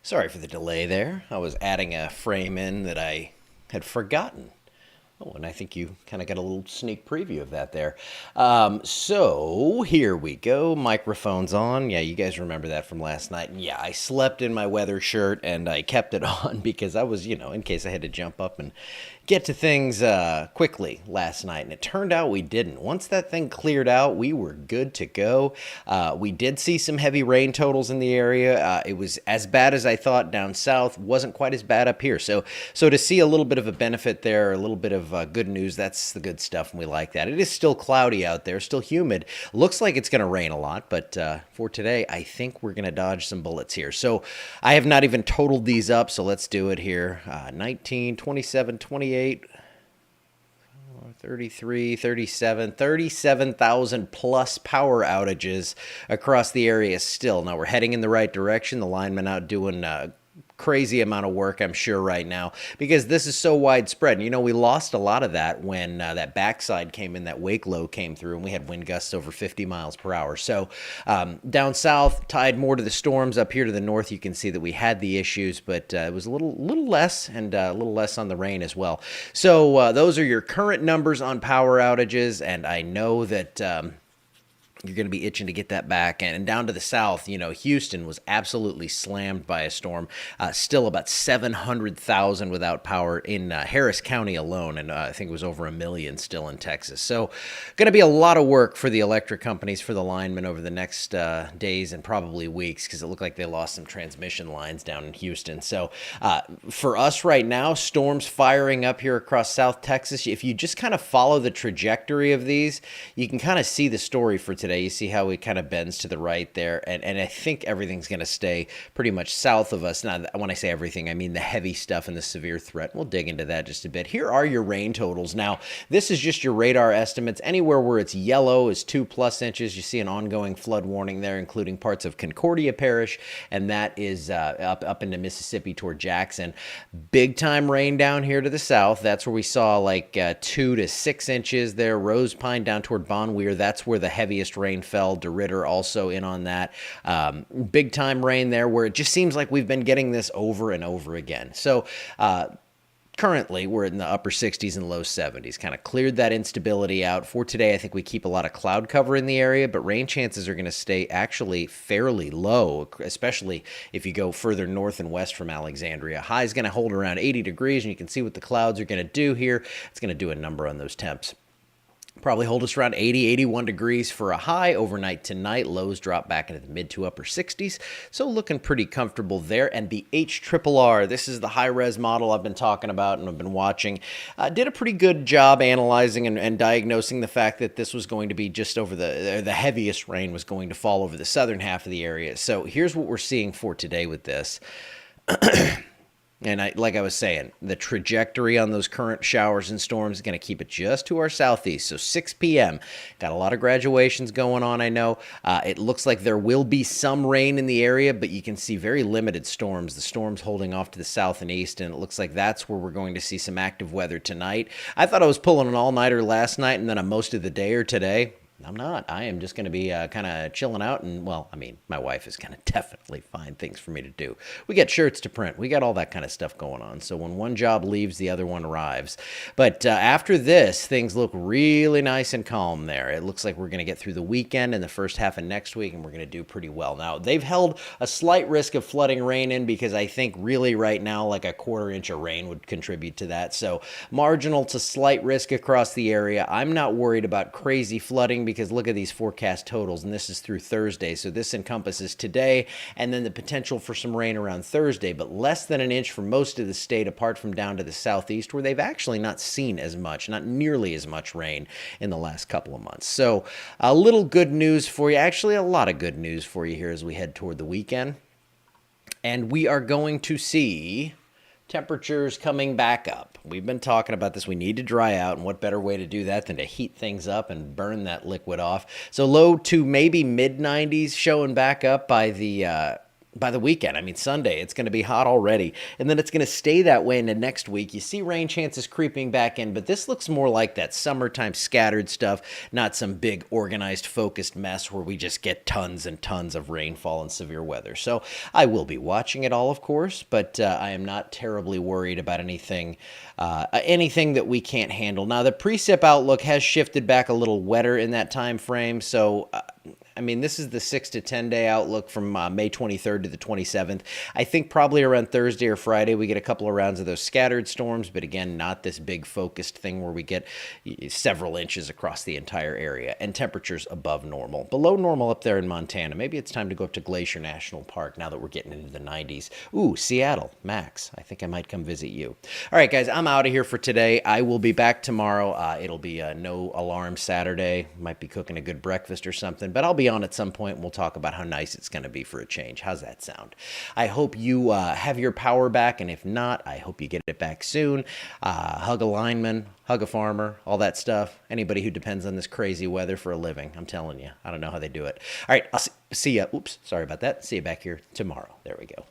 Sorry for the delay there. I was adding a frame in that I had forgotten. Oh, and I think you kind of got a little sneak preview of that there. So here we go. Microphone's on. Yeah, you guys remember that from last night. And yeah, I slept in my weather shirt and I kept it on because I was, in case I had to jump up and get to things quickly last night. And it turned out we didn't. Once that thing cleared out, we were good to go. We did see some heavy rain totals in the area. It was as bad as I thought down south. Wasn't quite as bad up here. So to see a little bit of a benefit there, a little bit of good news, that's the good stuff, and we like that. It is still cloudy out there, still humid. Looks like it's going to rain a lot, but for today, I think we're going to dodge some bullets here. So I have not even totaled these up, so let's do it here. 19, 27, 28. 33, 37, 37,000 plus power outages across the area still. Now we're heading in the right direction. The linemen out doing crazy amount of work, I'm sure, right now, because this is so widespread. We lost a lot of that when that backside came in, that wake low came through, and we had wind gusts over 50 miles per hour. So down south, tied more to the storms. Up here to the north, you can see that we had the issues, but it was a little less, and a little less on the rain as well. So those are your current numbers on power outages, and I know that you're going to be itching to get that back. And down to the south, Houston was absolutely slammed by a storm. Still about 700,000 without power in Harris County alone. And I think it was over 1 million still in Texas. So going to be a lot of work for the electric companies, for the linemen over the next days and probably weeks, because it looked like they lost some transmission lines down in Houston. So for us right now, storms firing up here across South Texas. If you just kind of follow the trajectory of these, you can kind of see the story for today. You see how it kind of bends to the right there, and I think everything's going to stay pretty much south of us. Now, when I say everything, I mean the heavy stuff and the severe threat. We'll dig into that just a bit. Here are your rain totals. Now, this is just your radar estimates. Anywhere where it's yellow is 2+ inches. You see an ongoing flood warning there, including parts of Concordia Parish, and that is up into Mississippi toward Jackson. Big time rain down here to the south. That's where we saw like 2 to 6 inches there. Rose Pine down toward Bon Weir. That's where the heaviest rain fell. DeRidder also in on that. Big time rain there, where it just seems like we've been getting this over and over again. So currently we're in the upper 60s and low 70s. Kind of cleared that instability out. For today, I think we keep a lot of cloud cover in the area, but rain chances are going to stay actually fairly low, especially if you go further north and west from Alexandria. High is going to hold around 80 degrees, and you can see what the clouds are going to do here. It's going to do a number on those temps. Probably hold us around 80, 81 degrees for a high overnight tonight. Lows drop back into the mid to upper 60s. So looking pretty comfortable there. And the HRRR, this is the high-res model I've been talking about and I've been watching, did a pretty good job analyzing and diagnosing the fact that this was going to be just over the heaviest rain was going to fall over the southern half of the area. So here's what we're seeing for today with this. And like I was saying, the trajectory on those current showers and storms is going to keep it just to our southeast. So 6 p.m. Got a lot of graduations going on, I know. It looks like there will be some rain in the area, but you can see very limited storms. The storms holding off to the south and east, and it looks like that's where we're going to see some active weather tonight. I thought I was pulling an all-nighter last night and then on most of the day or today. I'm not. I am just going to be kind of chilling out. And, well, I mean, my wife is going to definitely find things for me to do. We got shirts to print. We got all that kind of stuff going on. So when one job leaves, the other one arrives. But after this, things look really nice and calm there. It looks like we're going to get through the weekend and the first half of next week, and we're going to do pretty well. Now, they've held a slight risk of flooding rain in because I think really right now, like a 1/4 inch of rain would contribute to that. So marginal to slight risk across the area. I'm not worried about crazy flooding because look at these forecast totals, and this is through Thursday. So this encompasses today and then the potential for some rain around Thursday, but less than an inch for most of the state, apart from down to the southeast, where they've actually not seen as much, not nearly as much rain in the last couple of months. So a little good news for you, actually a lot of good news for you here as we head toward the weekend. And we are going to see temperatures coming back up. We've been talking about this. We need to dry out, and what better way to do that than to heat things up and burn that liquid off. So low to maybe mid 90s showing back up by the by the weekend. I mean, Sunday, it's going to be hot already. And then it's going to stay that way into next week. You see rain chances creeping back in, but this looks more like that summertime scattered stuff, not some big organized, focused mess where we just get tons and tons of rainfall and severe weather. So I will be watching it all, of course, but I am not terribly worried about anything that we can't handle. Now, the precip outlook has shifted back a little wetter in that time frame, so I mean, this is the 6 to 10 day outlook from May 23rd to the 27th. I think probably around Thursday or Friday we get a couple of rounds of those scattered storms, but again, not this big focused thing where we get several inches across the entire area and temperatures above normal. Below normal up there in Montana. Maybe it's time to go up to Glacier National Park now that we're getting into the 90s. Ooh, Seattle, Max. I think I might come visit you. All right, guys, I'm out of here for today. I will be back tomorrow. It'll be a no alarm Saturday. Might be cooking a good breakfast or something, but I'll be on at some point and we'll talk about how nice it's going to be for a change. How's that sound? I hope you have your power back, and if not, I hope you get it back soon. Hug a lineman, hug a farmer, all that stuff. Anybody who depends on this crazy weather for a living. I'm telling you, I don't know how they do it. All right, I'll see you. Oops, sorry about that. See you back here tomorrow. There we go.